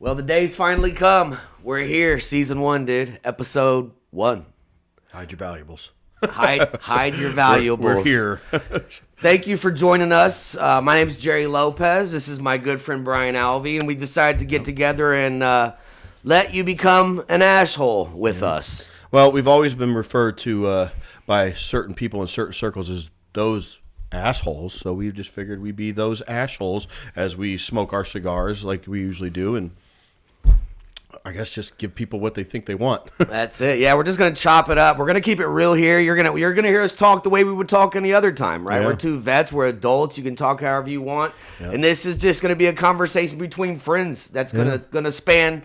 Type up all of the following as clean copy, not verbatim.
Well, the day's finally come. We're here, season 1, dude. Episode 1. Hide your valuables. Hide your valuables. We're here. Thank you for joining us. My name's Jerry Lopez. This is my good friend Brian Alvey, and we decided to get together and let you become an AshHole with us. Well, we've always been referred to by certain people in certain circles as those assholes, so we just figured we'd be those AshHoles as we smoke our cigars like we usually do, and I guess just give people what they think they want. That's it. Yeah, we're just gonna chop it up. We're gonna keep it real here. You're gonna hear us talk the way we would talk any other time, right? Yeah. We're two vets. We're adults. You can talk however you want, and this is just gonna be a conversation between friends. That's gonna span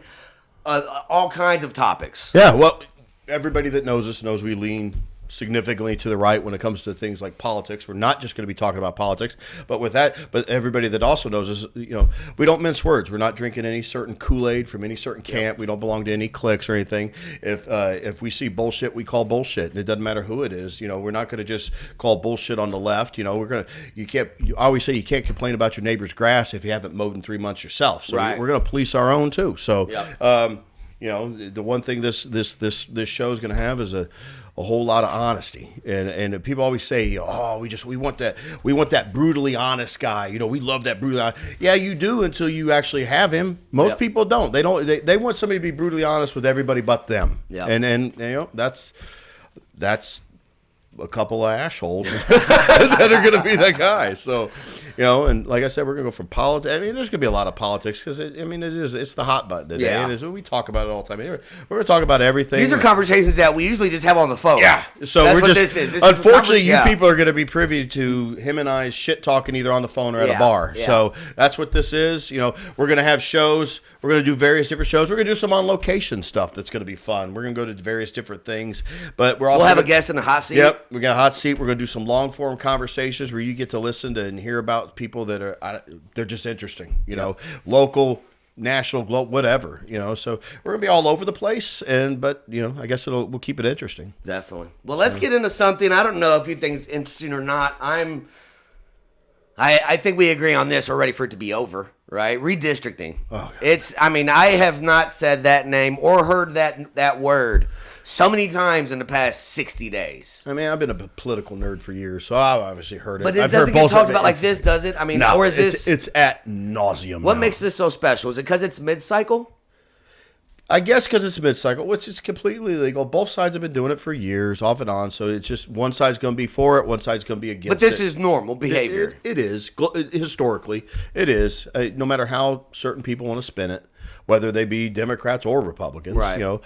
all kinds of topics. Yeah. Well, everybody that knows us knows we lean significantly to the right when it comes to things like politics. We're not just going to be talking about politics, but everybody that also knows us, we don't mince words. We're not drinking any certain Kool-Aid from any certain camp. We don't belong to any cliques or anything. If we see bullshit, we call bullshit, and it doesn't matter who it is. We're not going to just call bullshit on the left. I always say you can't complain about your neighbor's grass if you haven't mowed in 3 months yourself. So we're going to police our own too. So, the one thing this show is going to have is a whole lot of honesty, and people always say, we want that brutally honest guy. We love that brutally honest. Yeah, you do until you actually have him. Most people don't. They don't. They want somebody to be brutally honest with everybody but them. Yeah. And that's a couple of AshHoles that are going to be that guy. So, and like I said, we're going to go from politics. I mean, there's going to be a lot of politics because it's the hot button today. Yeah. And we talk about it all the time. Anyway, we're going to talk about everything. These are conversations that we usually just have on the phone. Yeah. So that's we're what just, this is. unfortunately, you people are going to be privy to him and I shit talking either on the phone or at a bar. Yeah. So that's what this is. We're going to have shows. We're going to do various different shows. We're going to do some on location stuff that's going to be fun. We're going to go to various different things, but we'll have a guest in the hot seat. Yep, we got a hot seat. We're going to do some long form conversations where you get to listen to and hear about people that they're just interesting. Local, national, global, whatever. So we're going to be all over the place, but I guess we'll keep it interesting. Definitely. Well, let's get into something. I don't know if you think it's interesting or not. I think we agree on this. We're ready for it to be over, right? Redistricting. Oh, I have not said that name or heard that word so many times in the past 60 days. I've been a political nerd for years, so I've obviously heard it. But it doesn't get talked about like this, does it? No, or is this? It's at nauseum. What makes this so special? Is it because it's mid-cycle? I guess because it's mid-cycle, which is completely legal. Both sides have been doing it for years, off and on. So it's just one side's going to be for it, one side's going to be against it. But this is normal behavior. It is. Historically, it is. No matter how certain people want to spin it, whether they be Democrats or Republicans. Right.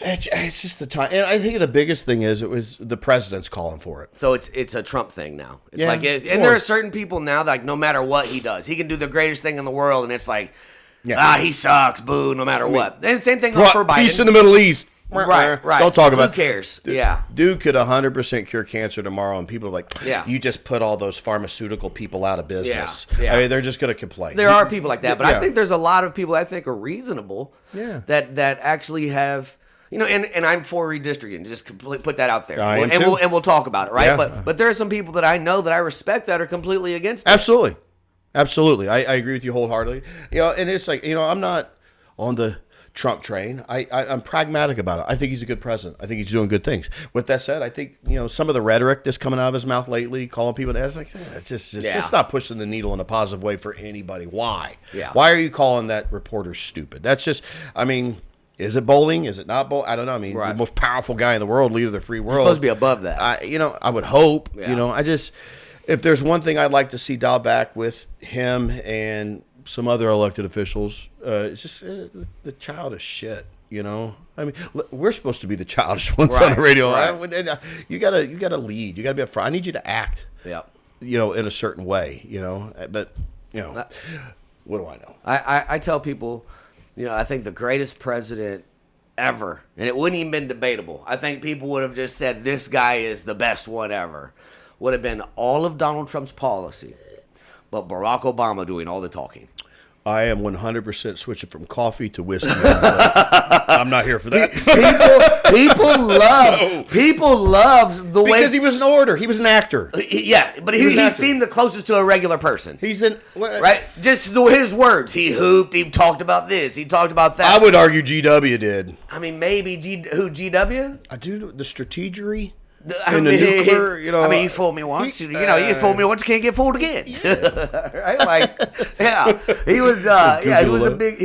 It's just the time. And I think the biggest thing is it was the president's calling for it. So it's a Trump thing now. There are certain people now that no matter what he does, he can do the greatest thing in the world, and it's like, he sucks, boo, no matter what. And same thing for Biden. Peace in the Middle East. Right. Don't talk about it. Who cares? Dude could 100% cure cancer tomorrow, and people are like, you just put all those pharmaceutical people out of business. Yeah. They're just going to complain. There are people like that, but I think there's a lot of people I think are reasonable that actually have... and I'm for redistricting. Just put that out there, and we'll talk about it, right? Yeah. But there are some people that I know that I respect that are completely against it. Absolutely. I agree with you wholeheartedly. And it's like I'm not on the Trump train. I'm pragmatic about it. I think he's a good president. I think he's doing good things. With that said, I think some of the rhetoric that's coming out of his mouth lately, calling people, it's like it's just not pushing the needle in a positive way for anybody. Why? Yeah. Why are you calling that reporter stupid? That's just. Is it bowling? Is it not bowling? I don't know. The most powerful guy in the world, leader of the free world. You're supposed to be above that. I would hope. Yeah. If there's one thing I'd like to see dial back with him and some other elected officials, it's just the childish shit. We're supposed to be the childish ones on the radio. Right. You gotta lead. You gotta be up front. I need you to act. Yeah. In a certain way. But what do I know? I tell people. I think the greatest president ever, and it wouldn't even been debatable. I think people would have just said this guy is the best one ever. Would have been all of Donald Trump's policy, but Barack Obama doing all the talking. I am 100% switching from coffee to whiskey. I'm not here for that. People love the way, because he was an orator. He was an actor. Yeah, but he seemed the closest to a regular person. He's in right. Just his words. He hooped. He talked about this. He talked about that. I would argue GW did. I mean, maybe GW. I do the strategery. The nuclear, you fooled me once. You fooled me once. You can't get fooled again. Yeah. Right? Like, yeah, he was. He was a big.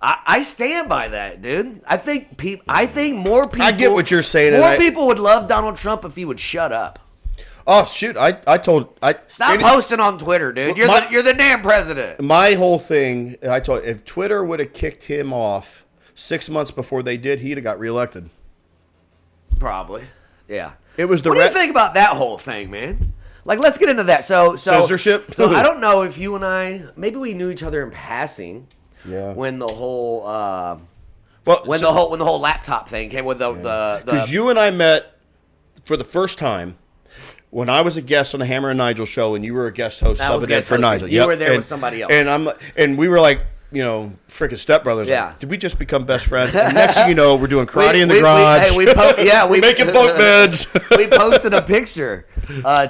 I stand by that, dude. I think more people. I get what you're saying. More people would love Donald Trump if he would shut up. Oh shoot! Stop posting on Twitter, dude. You're the damn president. My whole thing. I told if Twitter would have kicked him off 6 months before they did, he'd have got reelected. Probably. Yeah. It was the. What do you think about that whole thing, man? Like, let's get into that. So censorship. So I don't know if you and I maybe we knew each other in passing. Yeah. When the whole when the whole laptop thing came with the because you and I met for the first time when I was a guest on the Hammer and Nigel show, and you were a guest host subbing in for Nigel. You were there with somebody else, and we were like. Freaking stepbrothers. Yeah. Like, did we just become best friends? And next thing you know, we're doing karate in the garage. We making bunk beds. We posted a picture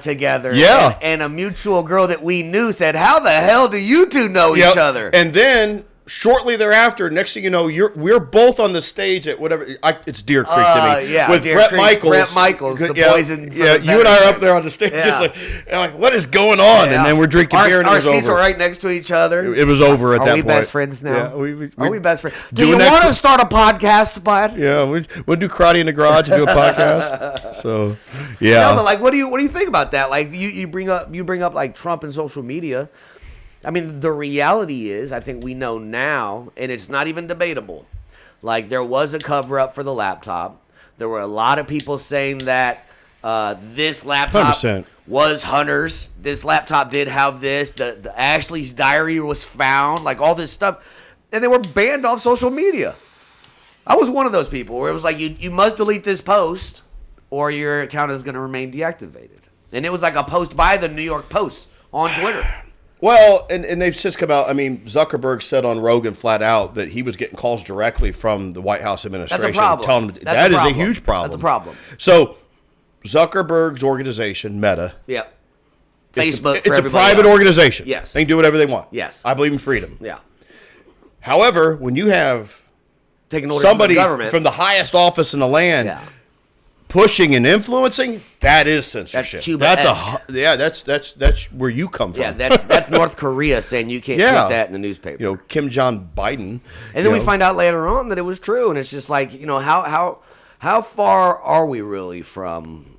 together. Yeah. And a mutual girl that we knew said, "How the hell do you two know each other?" And then shortly thereafter, next thing you know, we're both on the stage at whatever. It's Deer Creek to me. Yeah, with Brett Michaels. Brett Michaels, the poison. Yeah, you and I are up there on the stage, just like what is going on? Yeah. And then we're drinking beer, and it was over. Our seats were right next to each other. It was over at that point. Are we best friends now? Yeah, are we best friends? Do you want to start a podcast, bud? Yeah, we'll do karate in the garage and do a podcast. So, yeah. No, but like, what do you think about that? Like, you bring up like Trump and social media. I mean, the reality is, I think we know now, and it's not even debatable. Like, there was a cover-up for the laptop. There were a lot of people saying that this laptop 100%. Was Hunter's. This laptop did have this. The Ashley's diary was found. Like, all this stuff. And they were banned off social media. I was one of those people where it was like, you must delete this post, or your account is going to remain deactivated. And it was like a post by the New York Post on Twitter. Well, and they've since come out. I mean, Zuckerberg said on Rogan flat out that he was getting calls directly from the White House administration. That's a problem. Telling them that is a huge problem. That's a problem. So, Zuckerberg's organization, Meta. Yep. Facebook. It's a private organization. Yes. They can do whatever they want. Yes. I believe in freedom. Yeah. However, when you have somebody from the highest office in the land pushing and influencing, that is censorship. That's Cuba-esque. That's where you come from. Yeah, that's North Korea saying you can't put that in the newspaper. Kim Jong Biden. And then we find out later on that it was true, and it's just like, how far are we really from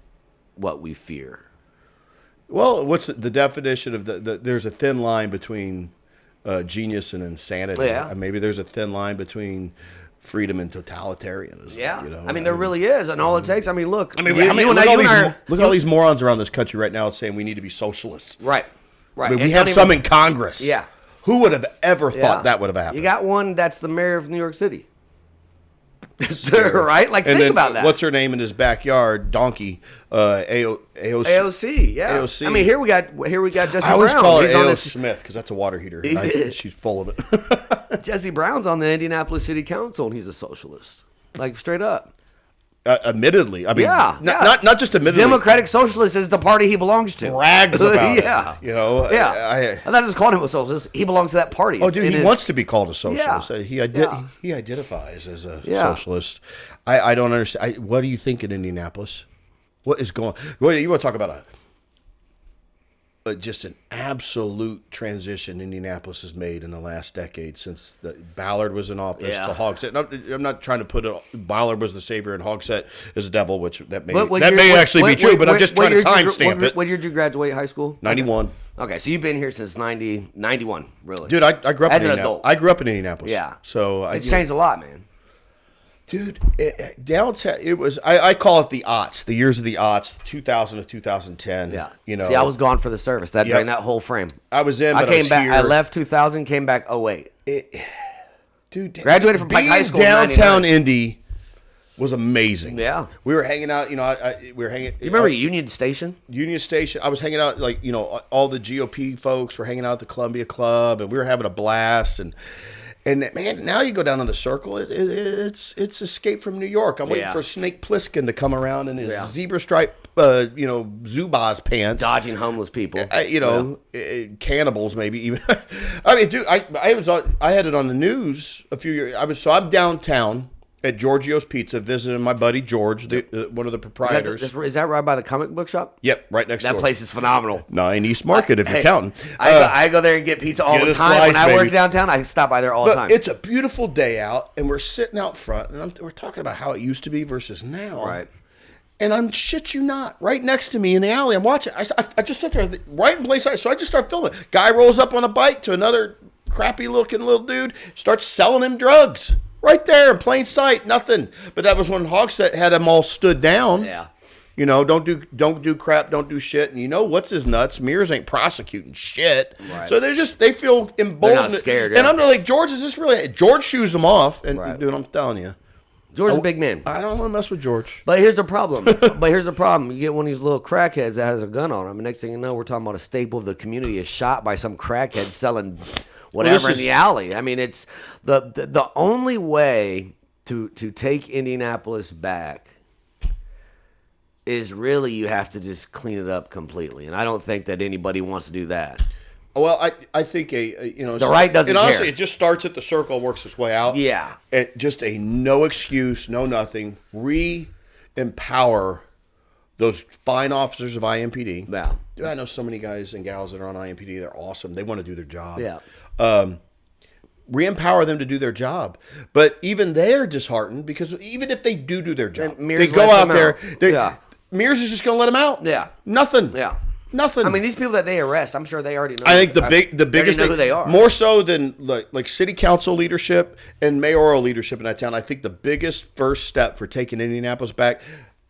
what we fear? Well, what's the definition of there's a thin line between genius and insanity. Yeah. Maybe there's a thin line between freedom and totalitarianism. Yeah. I mean, there really is. And all it takes, look. Look at all these morons around this country right now saying we need to be socialists. Right. I mean, we have some in Congress. Yeah. Who would have ever thought that would have happened? You got one that's the mayor of New York City. Right? Like, think about that. What's her name in his backyard? Donkey. AOC. AOC, yeah. AOC. I mean, here we got Jesse Brown. I always call it A.O. Smith because that's a water heater. She's full of it. Jesse Brown's on the Indianapolis City Council, and he's a socialist. Like, straight up. Admittedly. I mean, not just admittedly. Democratic Socialist is the party he belongs to. Brags about it. I'm not just calling him a socialist. He belongs to that party. Oh, dude, he wants to be called a socialist. He identifies as a socialist. I don't understand. What do you think in Indianapolis? What is going on? Well, you want to talk about just an absolute transition Indianapolis has made in the last decade since Ballard was in office to Hogsett. I'm not trying to put it. Ballard was the savior and Hogsett is the devil, which that may actually be true. But I'm just trying to timestamp it. What year did you graduate high school? 91. Okay, so you've been here since 91, really? Dude, I grew up as in an adult. I grew up in Indianapolis. Yeah, so it's changed a lot, man. Dude, downtown, it was, I call it the aughts, the years of the aughts, 2000 to 2010. Yeah. See, I was gone for the service during that whole frame. I was in, but I came back. Here. I left 2000, came back 08. Dude, graduated from high school. Downtown Indy was amazing. Yeah. We were hanging out, we were hanging. Do you remember Union Station? Union Station. I was hanging out, all the GOP folks were hanging out at the Columbia Club, and we were having a blast. And man, now you go down to the Circle, it's Escape from New York. I'm waiting for Snake Plissken to come around in his zebra stripe, Zubaz pants, dodging homeless people. Cannibals maybe even. I mean, dude, I had it on the news a few years. I'm downtown at Giorgio's Pizza visiting my buddy George, one of the proprietors. Is that right by the comic book shop? Yep, right next door. That place is phenomenal. 9 East Market, if you're counting. I go there and get pizza all the time. When I work downtown, I stop by there all the time. It's a beautiful day out, and we're sitting out front, and we're talking about how it used to be versus now. Right. And I'm shit you not, right next to me in the alley. I'm watching. I just sit there right in plain sight. So I just start filming. Guy rolls up on a bike to another crappy looking little dude, starts selling him drugs. Right there in plain sight, nothing. But that was when Hogsett had them all stood down. Yeah. Don't do crap, don't do shit. And what's his nuts? Mears ain't prosecuting shit. Right. So they feel emboldened. They're not scared. And I'm like, George, is this really? George shoes them off. And dude, I'm telling you. George's a big man. I don't want to mess with George. But here's the problem. You get one of these little crackheads that has a gun on him. And next thing you know, we're talking about a staple of the community is shot by some crackhead selling whatever in the alley. I mean, it's the only way to take Indianapolis back is really you have to just clean it up completely. And I don't think that anybody wants to do that. Well, I think the right doesn't care. Honestly, it just starts at the Circle and works its way out. Yeah. Just a no excuse, no nothing. Re-empower those fine officers of IMPD. Yeah. Dude, I know so many guys and gals that are on IMPD. They're awesome. They want to do their job. Yeah. Re-empower them to do their job. But even they're disheartened because even if they do their job, they go out there. Mears is just going to let them out. Yeah. Nothing. Yeah. Nothing. I mean, these people that they arrest, I'm sure they already know. I think the biggest thing, who they are. More so than like city council leadership and mayoral leadership in that town. I think the biggest first step for taking Indianapolis back,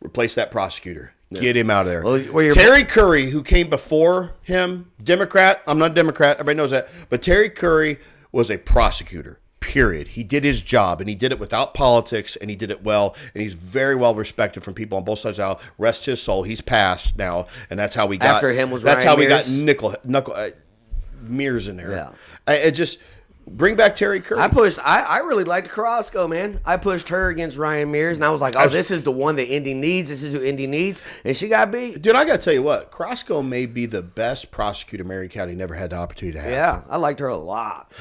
replace that prosecutor. Yeah. Get him out of there. Well, Terry Curry, who came before him, Democrat. I'm not a Democrat. Everybody knows that. But Terry Curry was a prosecutor. Period. He did his job, and he did it without politics, and he did it well, and he's very well respected from people on both sides of the aisle. Rest his soul. He's passed now, and that's how we got. After him was that's Ryan how Mears. We got knuckle Mears in there. Yeah. It just bring back Terry Curry. I really liked Carrasco, man. I pushed her against Ryan Mears, and I was like, this is the one that Indy needs. This is who Indy needs, and she got beat. Dude, I got to tell you what, Carrasco may be the best prosecutor Marion County never had the opportunity to have. Yeah, I liked her a lot.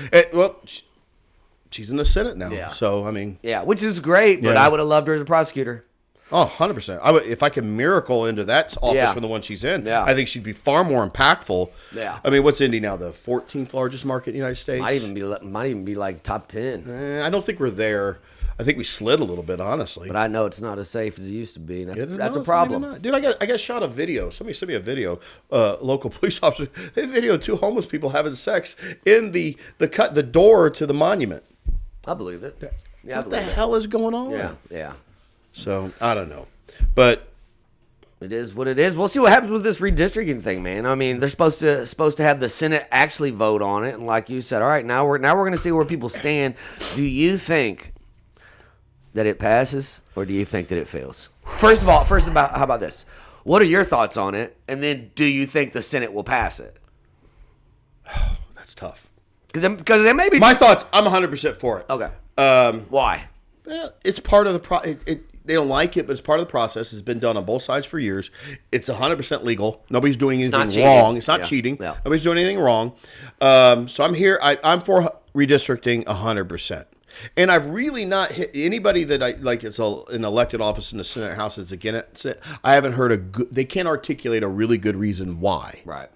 She's in the Senate now, so, I mean... Yeah, which is great, but I would have loved her as a prosecutor. Oh, 100%. If I could miracle into that office from the one she's in, I think she'd be far more impactful. Yeah. I mean, what's Indy now? The 14th largest market in the United States? Might even be like top 10. I don't think we're there. I think we slid a little bit, honestly. But I know it's not as safe as it used to be. That's a problem. Dude, I got shot a video. Somebody sent me a video. Local police officer. They videoed 2 homeless people having sex in the door to the monument. I believe it. Yeah, what the hell is going on? Yeah. So, I don't know. But it is what it is. We'll see what happens with this redistricting thing, man. I mean, they're supposed to have the Senate actually vote on it, and like you said, all right, now we're going to see where people stand. Do you think that it passes, or do you think that it fails? First, how about this? What are your thoughts on it? And then, do you think the Senate will pass it? That's tough. Because there may be my thoughts. I'm 100% for it. Okay. Why? Well, it's part of the they don't like it, but it's part of the process. It's been done on both sides for years. It's 100% legal. Nobody's doing anything wrong. It's not cheating. Yeah. Nobody's doing anything wrong. So I'm here. I'm for redistricting 100%. And I've really not hit anybody that I like. It's an elected office in the Senate House that's against it. I haven't heard they can't articulate a really good reason why. Right.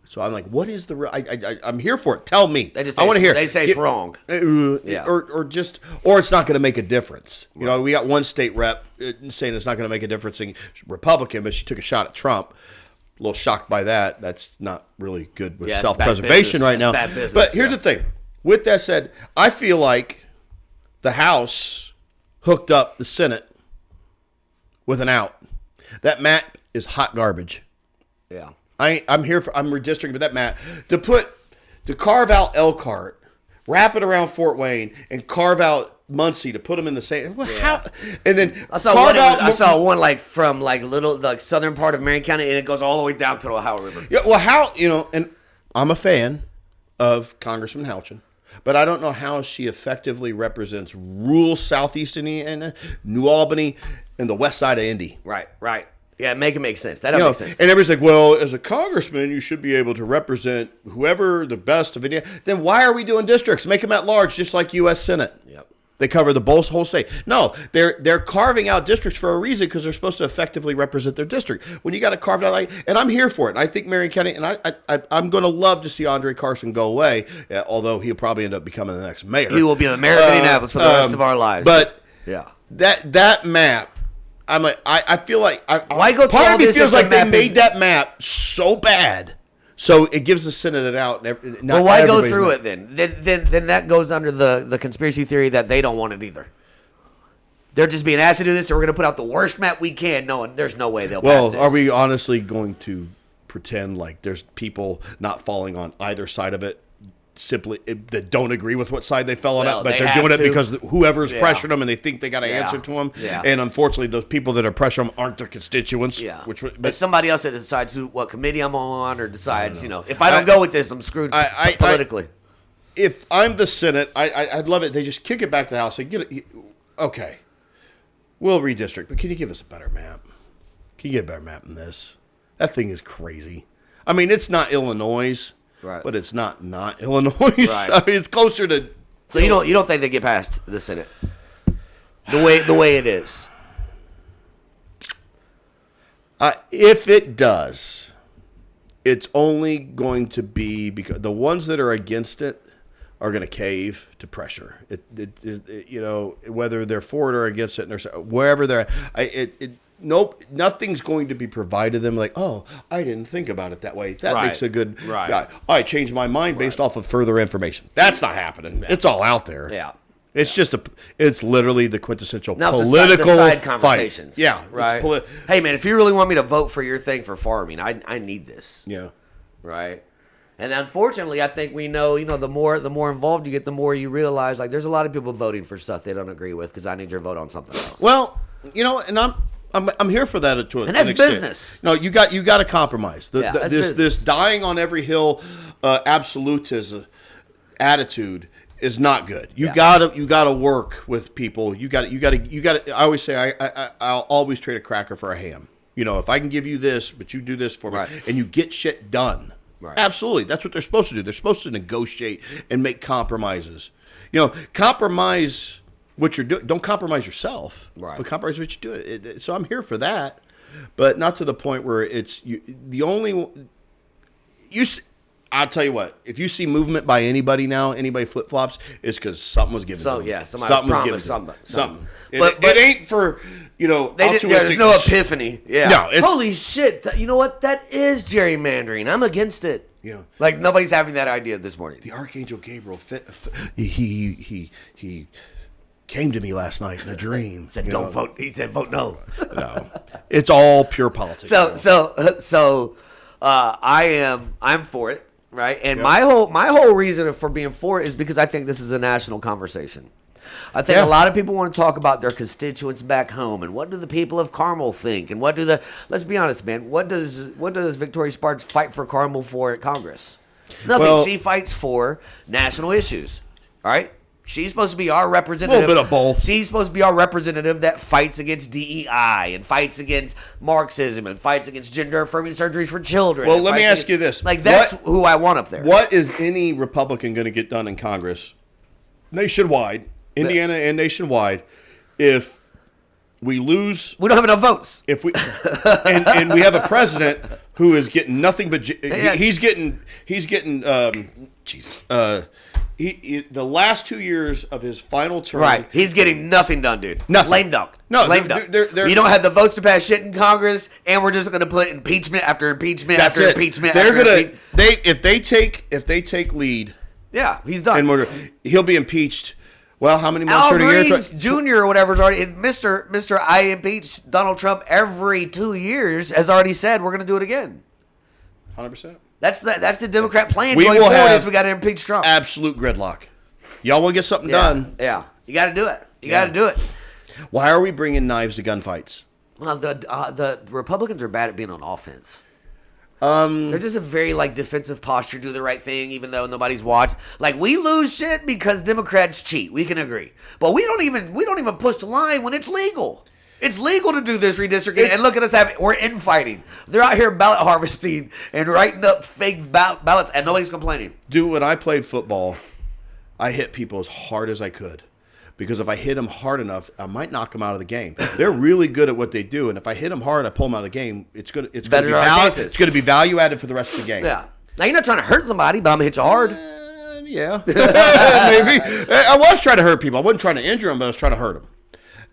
So I'm like, what is the? I'm here for it. Tell me. I want to hear. They say it's wrong. Or it's not going to make a difference. You know, we got one state rep saying it's not going to make a difference. Republican, but she took a shot at Trump. A little shocked by that. That's not really good with self-preservation right now. Bad business, but here's the thing. With that said, I feel like the House hooked up the Senate with an out. That map is hot garbage. Yeah. I'm redistricting, but that map to carve out Elkhart, wrap it around Fort Wayne, and carve out Muncie to put them in the same. Well, how? And then I saw one like from like southern part of Marion County, and it goes all the way down to the Ohio River. Yeah, well, how and I'm a fan of Congressman Houchin, but I don't know how she effectively represents rural southeast Indiana, New Albany, and the west side of Indy. Right. Yeah, make it make sense. That doesn't make sense. And everybody's like, well, as a congressman, you should be able to represent whoever the best of Indiana. Then why are we doing districts? Make them at large, just like U.S. Senate. Yep. They cover the whole state. No, they're carving out districts for a reason because they're supposed to effectively represent their district. When you got to carve it out, and I'm here for it. And I think Marion County, and I'm going to love to see Andre Carson go away, although he'll probably end up becoming the next mayor. He will be the mayor of Indianapolis for the rest of our lives. But that map. I feel like why go through part all of me this feels like they made is... that map so bad, so it gives the Senate it out. Well, why go through it then? Then that goes under the conspiracy theory that they don't want it either. They're just being asked to do this, so we're going to put out the worst map we can. No, there's no way they'll pass this. Well, are we honestly going to pretend like there's people not falling on either side of it? Simply that don't agree with what side they fell on it, but they're doing it because whoever's pressured them and they think they got to answer to them. Yeah. And unfortunately, those people that are pressuring them aren't their constituents. Yeah. But somebody else that decides what committee I'm on or decides, if I don't go with this, I'm screwed politically. If I'm the Senate, I'd love it. They just kick it back to the House. They get it. Okay, we'll redistrict, but can you give us a better map? Can you get a better map than this? That thing is crazy. I mean, it's not Illinois. Right. But it's not Illinois. Right. I mean, it's closer to. So you don't think they get past the Senate the way it is? If it does, it's only going to be because the ones that are against it are going to cave to pressure. Whether they're for it or against it, and wherever they're Nope, nothing's going to be provided them like, oh, I didn't think about it that way. That makes a good guy. I changed my mind based off of further information. That's not happening. Yeah. It's all out there. Yeah. It's it's literally the quintessential political the side conversations. Fight. Yeah. Right. Hey, man, if you really want me to vote for your thing for farming, I need this. Yeah. Right. And unfortunately, I think we know, the more involved you get, the more you realize, like, there's a lot of people voting for stuff they don't agree with because I need your vote on something else. Well, and I'm here for that to an extent. Business. No, you got to compromise. This dying on every hill absolutism attitude is not good. You gotta work with people. You got to. I always say I'll always trade a cracker for a ham. If I can give you this, but you do this for me, and you get shit done. Right. Absolutely, that's what they're supposed to do. They're supposed to negotiate and make compromises. Compromise. What you're doing, don't compromise yourself, but compromise what you're doing. So I'm here for that, but not to the point where it's I'll tell you what, if you see movement by anybody flip flops, it's because something was given. Something was given. Something. But it ain't for there's no epiphany. Yeah. No. Holy shit! You know what? That is gerrymandering. I'm against it. Like nobody's having that idea this morning. The Archangel Gabriel, he came to me last night in a dream. Said don't vote. He said vote no. No, it's all pure politics. So I'm for it, right? And my whole reason for being for it is because I think this is a national conversation. I think a lot of people want to talk about their constituents back home and what do the people of Carmel think and let's be honest, man, what does Victoria Sparks fight for Carmel for at Congress? Nothing. Well, she fights for national issues, all right? She's supposed to be our representative. A little bit of both. She's supposed to be our representative that fights against DEI and fights against Marxism and fights against gender-affirming surgeries for children. Well, let me ask you this. Like, that's who I want up there. What is any Republican going to get done in Congress, nationwide, Indiana and nationwide, if we lose? We don't have enough votes. If we and we have a president who is getting nothing but he's getting the last 2 years of his final term. Right. He's getting nothing done, dude. Nothing. Lame dunk. No. Lame dunk. You don't have the votes to pass shit in Congress, and we're just going to put impeachment after impeachment after impeachment. If they take lead. Yeah, he's done. And he'll be impeached. Well, how many months Al or a year? Green's Jr. or whatever is already Mr. I impeach Donald Trump every 2 years has already said we're going to do it again. 100%. That's the Democrat plan going forward is we got to impeach Trump. Absolute gridlock. Y'all will get something done. Yeah. You got to do it. You got to do it. Why are we bringing knives to gunfights? Well, the Republicans are bad at being on offense. They're just a very defensive posture, do the right thing, even though nobody's watched. We lose shit because Democrats cheat. We can agree, but we don't even push the line when it's legal. It's legal to do this redistricting, and look at us we're infighting. They're out here ballot harvesting and writing up fake ballots, and nobody's complaining. Dude, when I played football, I hit people as hard as I could. Because if I hit them hard enough, I might knock them out of the game. They're really good at what they do, and if I hit them hard, I pull them out of the game. It's going to be value added for the rest of the game. Yeah. Now you're not trying to hurt somebody, but I'm gonna hit you hard. Yeah, maybe. I was trying to hurt people. I wasn't trying to injure them, but I was trying to hurt them.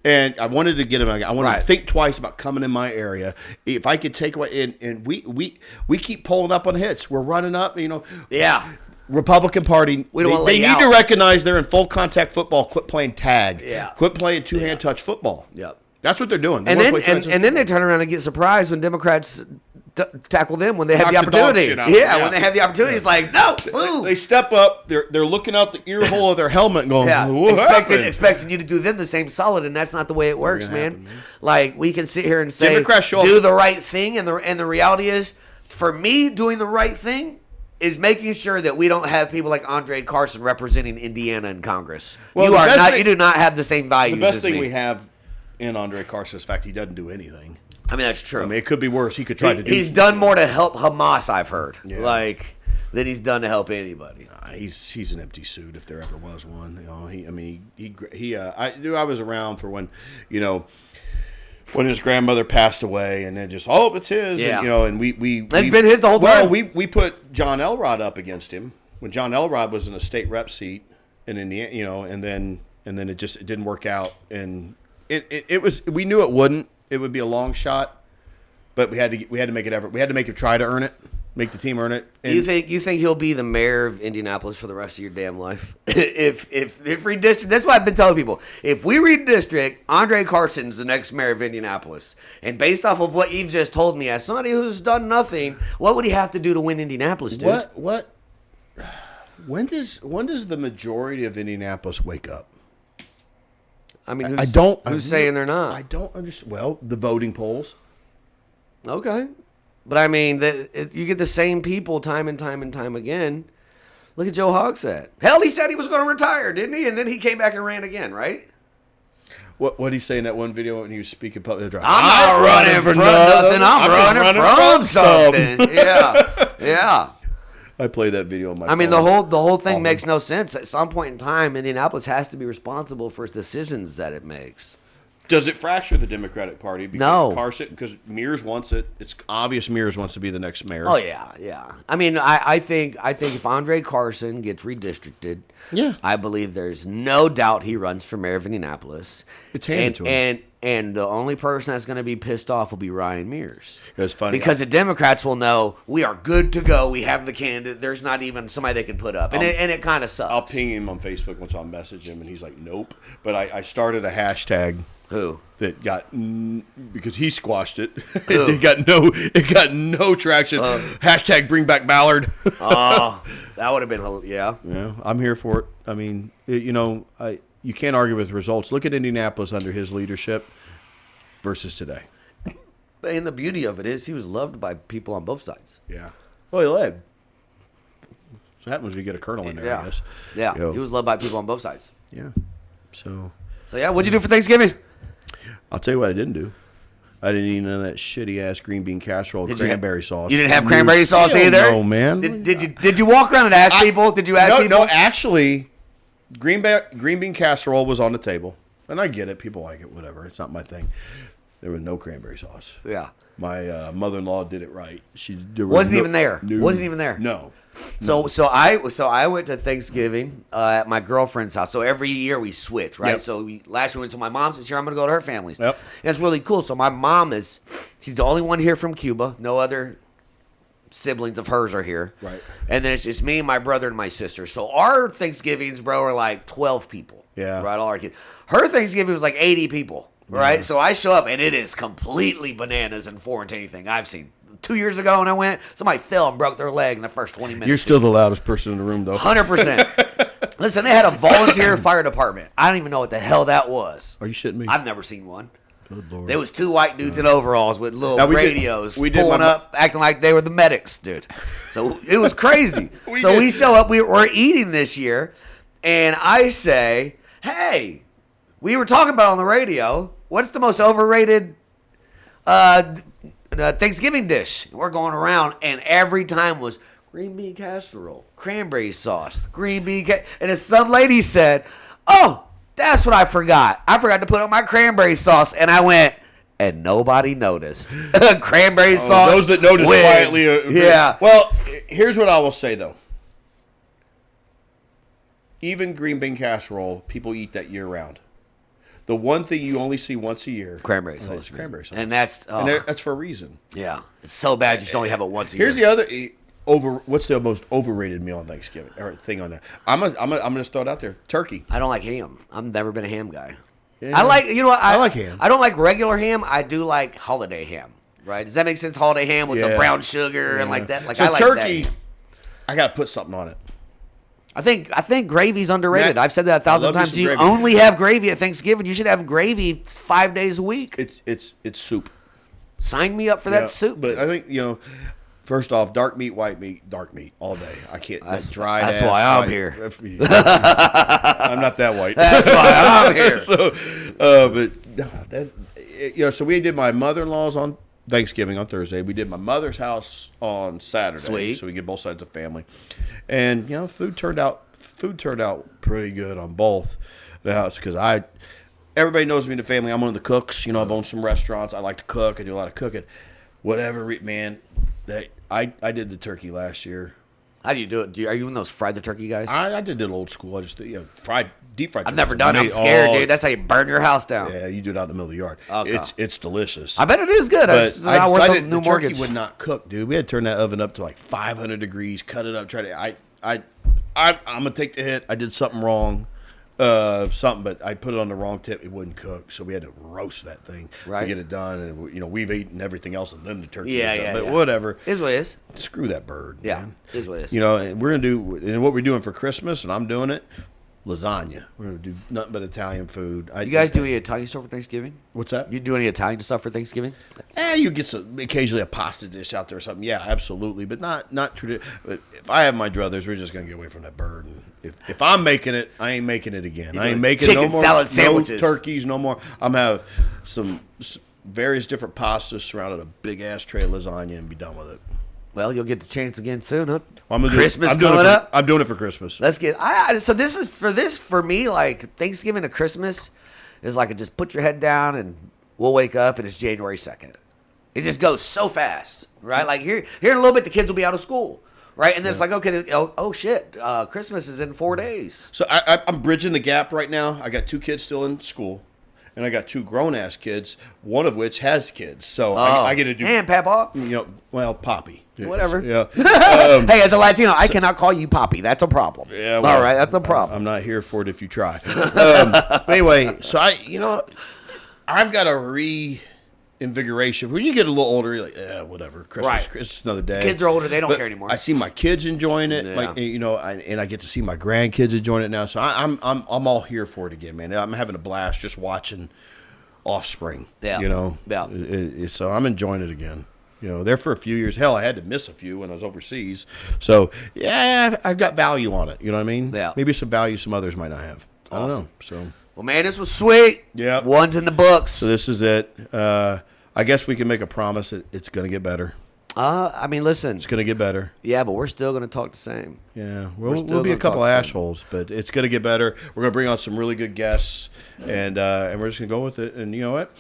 And I wanted to get them. I wanted to think twice about coming in my area. If I could take away, and we keep pulling up on hits. We're running up. Yeah. Republican Party, they need to recognize they're in full contact football. Quit playing tag. Yeah. Quit playing two-hand touch football. Yep. That's what they're doing. And then they turn around and get surprised when Democrats tackle them when they have the opportunity. When they have the opportunity, it's like, no, boo. They step up. They're looking out the ear hole of their helmet and going, expecting you to do them the same solid, and that's not the way it works, man. We can sit here and say, do the right thing, and the reality is, for me, doing the right thing is making sure that we don't have people like Andre Carson representing Indiana in Congress. Well, you do not have the same values as me. The best thing we have in Andre Carson is the fact he doesn't do anything. I mean, that's true. I mean, it could be worse. He could try to do He's done more to help Hamas, I've heard, than he's done to help anybody. He's an empty suit if there ever was one. I was around for when his grandmother passed away, and then just it's his, and it's been his the whole time. Well, we put John Elrod up against him when John Elrod was in a state rep seat in Indiana, and then it didn't work out, and it was, we knew it would be a long shot, but we had to make it effort. We had to make him try to earn it. Make the team earn it. And you think he'll be the mayor of Indianapolis for the rest of your damn life? if redistrict, that's why I've been telling people. If we redistrict, Andre Carson's the next mayor of Indianapolis. And based off of what you've just told me, as somebody who's done nothing, what would he have to do to win Indianapolis, dude? What? When does the majority of Indianapolis wake up? I mean, who's saying they're not? I don't understand. Well, the voting polls. Okay. But I mean, you get the same people time and time and time again. Look at Joe Hogsett. Hell, he said he was going to retire, didn't he? And then he came back and ran again, right? What did he say in that one video when he was speaking public? I'm not running from nothing. I'm running from something. Yeah. I played that video on my phone. I mean, the whole thing makes no sense. At some point in time, Indianapolis has to be responsible for its decisions that it makes. Does it fracture the Democratic Party? No. Because Mears wants it. It's obvious Mears wants to be the next mayor. Oh, yeah. I mean, I think if Andre Carson gets redistricted, I believe there's no doubt he runs for mayor of Indianapolis. It's handed to him. And the only person that's going to be pissed off will be Ryan Mears. It's funny. Because the Democrats will know we are good to go. We have the candidate. There's not even somebody they can put up. And it kind of sucks. I'll ping him on Facebook once I'll message him, and he's like, nope. But I started a hashtag. Who? That got, because he squashed it. It got no traction. Hashtag bring back Ballard. Oh, that would have been, Yeah, I'm here for it. I mean, you can't argue with results. Look at Indianapolis under his leadership versus today. And the beauty of it is he was loved by people on both sides. Yeah. Well, he led. So happens when you get a colonel in there, I guess. Yeah, he was loved by people on both sides. Yeah. So yeah, what'd you do for Thanksgiving? I'll tell you what I didn't do. I didn't eat none of that shitty ass green bean casserole with cranberry sauce. You didn't have cranberry sauce either? No, man. Did you walk around and ask people? Did you ask people? No, actually, green bean casserole was on the table. And I get it. People like it, whatever. It's not my thing. There was no cranberry sauce. Yeah. My mother-in-law did it right. Wasn't even there. Wasn't even there. No. So I went to Thanksgiving at my girlfriend's house. So every year we switch, right? Yep. So last year we went to my mom's. This year I'm going to go to her family's. Yep. And it's really cool. So my mom she's the only one here from Cuba. No other siblings of hers are here. Right. And then it's just me, my brother, and my sister. So our Thanksgivings, bro, are like 12 people. Yeah. Right, all our kids. Her Thanksgiving was like 80 people. Right. Yeah. So I show up and it is completely bananas and foreign to anything I've seen. 2 years ago when I went, somebody fell and broke their leg in the first 20 minutes. You're still the loudest person in the room, though. 100%. Listen, they had a volunteer fire department. I don't even know what the hell that was. Are you shitting me? I've never seen one. Good Lord. There was 2 white dudes in overalls with little radios did pulling up, acting like they were the medics, dude. So it was crazy. We show up. We're eating this year, and I say, hey, we were talking about on the radio, what's the most overrated Thanksgiving dish? And we're going around, and every time was green bean casserole, cranberry sauce, green bean and as some lady said, oh, that's what I forgot. I forgot to put on my cranberry sauce, and I went, and nobody noticed. Cranberry sauce. Those that noticed quietly. Yeah. Well, here's what I will say, though. Even green bean casserole, people eat that year round. The one thing you only see once a year, cranberry sauce. Is cranberry sauce. And that's for a reason. Yeah. It's so bad you should only have it once a year. Here's the other what's the most overrated meal on Thanksgiving or thing on that? I'm gonna just throw it out there. Turkey. I don't like ham. I've never been a ham guy. Yeah. I like, you know what? I like ham. I don't like regular ham. I do like holiday ham. Right? Does that make sense? Holiday ham with the brown sugar and like that. Like, so I like turkey, that. I gotta put something on it. I think gravy's underrated. I've said that 1,000 times. You gravy. only have gravy at Thanksgiving. You should have gravy 5 days a week. It's soup. Sign me up for that soup. But I think, first off, dark meat all day. I can't. That's why I'm here. I'm not that white. That's why I'm here. So we did my mother-in-law's on Thanksgiving on Thursday. We did my mother's house on Saturday. Sweet. So we get both sides of the family, and food turned out pretty good on both the house because everybody knows me in the family. I'm one of the cooks. I've owned some restaurants. I like to cook. I do a lot of cooking. Whatever, man. I did the turkey last year. How do you do it? Are you one of those fried the turkey guys? I did it old school. I just deep fried. I've never done it. I'm scared, dude. That's how you burn your house down. Yeah, you do it out in the middle of the yard. Okay. It's delicious. I bet it is good. But the turkey would not cook, dude. We had to turn that oven up to like 500 degrees, cut it up, I'm gonna take the hit. I did something wrong. But I put it on the wrong tip. It wouldn't cook, so we had to roast that thing to get it done. And we've eaten everything else, and then the turkey. But whatever, is what it is. Screw that bird. Yeah, man. Is what it is. And we're gonna do, and what we're doing for Christmas, and I'm doing it. Lasagna. We're gonna do nothing but Italian food. You guys do any Italian stuff for Thanksgiving? What's that? You do any Italian stuff for Thanksgiving? You get occasionally a pasta dish out there or something. Yeah, absolutely, but not traditional. If I have my druthers, we're just gonna get away from that bird. And if I'm making it, I ain't making it again. I ain't making chicken no more salad sandwiches, no turkeys, no more. I'm gonna have some various different pastas surrounded a big ass tray of lasagna and be done with it. Well, you'll get the chance again soon, huh? Well, Christmas coming up. I'm doing it for Christmas. Let's get. So this is for me. Like Thanksgiving to Christmas is like just put your head down and we'll wake up and it's January 2nd. It just goes so fast, right? Like here in a little bit, the kids will be out of school, right? And then it's like, okay, oh shit, Christmas is in 4 days. So I'm bridging the gap right now. I got 2 kids still in school. And I got 2 grown-ass kids, one of which has kids. So I get to do... And Papa. Poppy. Whatever. Yeah. Hey, as a Latino, I cannot call you Poppy. That's a problem. Yeah. Well, all right, that's a problem. I'm not here for it if you try. But anyway, so I've got a reinvigoration. When you get a little older, you're like, whatever. Christmas is another day. Kids are older; they don't care anymore. I see my kids enjoying it, and I get to see my grandkids enjoying it now. So I'm all here for it again, man. I'm having a blast just watching offspring. Yeah. So I'm enjoying it again. There for a few years. Hell, I had to miss a few when I was overseas. So yeah, I've got value on it. You know what I mean? Yeah. Maybe some value some others might not have. I don't know. So. Well, man, this was sweet. Yeah. One's in the books. So this is it. I guess we can make a promise that it's going to get better. Listen. It's going to get better. Yeah, but we're still going to talk the same. Yeah. We'll be a couple of AshHoles, but it's going to get better. We're going to bring on some really good guests, and we're just going to go with it. And you know what?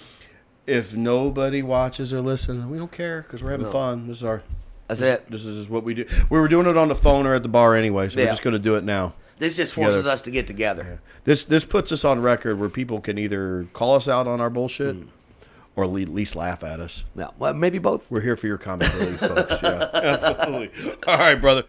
If nobody watches or listens, we don't care because we're having fun. This is what we do. We were doing it on the phone or at the bar anyway, so we're just going to do it now. This just forces us to get together. Yeah. This puts us on record where people can either call us out on our bullshit or at least laugh at us. Yeah, well, maybe both. We're here for your comic relief, folks. Yeah, absolutely. All right, brother.